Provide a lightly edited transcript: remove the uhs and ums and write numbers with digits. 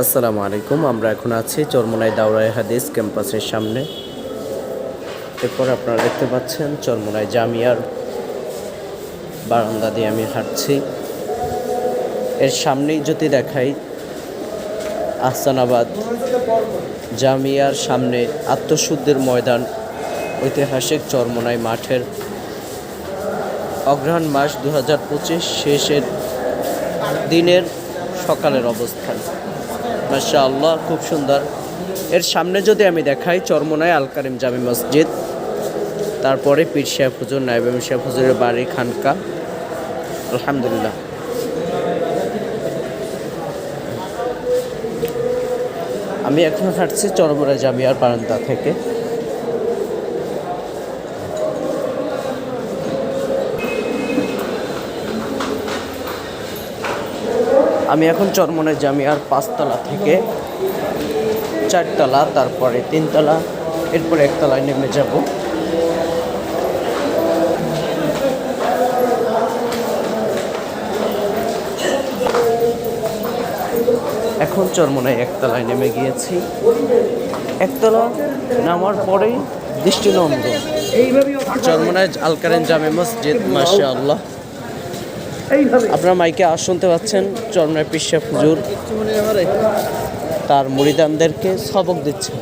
আসসালামু আলাইকুম। আমরা এখন আছি চরমোনাই দাওরায়ে হাদিস ক্যাম্পাসের সামনে। এরপর আপনারা দেখতে পাচ্ছেন চরমোনাই জামিয়ার বারান্দা দিয়ে আমি হাঁটছি। এর সামনেই যদি দেখাই, আহসানাবাদ জামিয়ার সামনে আত্মশুদ্ধির ময়দান, ঐতিহাসিক চরমোনাই মাঠের অগ্রহায়ণ মাস 2025 শেষের দিনের সকালের অবস্থান। মাশাআল্লাহ, খুব সুন্দর। এর সামনে যদি আমি দেখাই, চরমোনাই আল কারিম জামে মসজিদ, তারপরে পীর সাহেব হুজুর, নায়েব আমির সাহেব হুজুরের বাড়ি, খানকা। আলহামদুলিল্লাহ। আমি এখন হাঁটছি চরমোনাই জামিয়ার বারান্দা থেকে। আমি এখন চরমোনাই জামিয়ার 5 তলা থেকে 4 তলা, তারপরে 3 তলা, এরপরে 1 তলায় নেমে যাব। এখন চরমোনাই 1 তলায় নেমে গিয়েছি। 1 তলা নামার পরেই দৃষ্টিনন্দন চরমোনাই আল কারিম জামে মসজিদ। মাশাআল্লাহ, আপনারা মাইকে আওয়াজ শুনতে পাচ্ছেন। চরমোনাই পীর সাহেব হুজুর তার মুরিদানদেরকে সবক দিচ্ছে।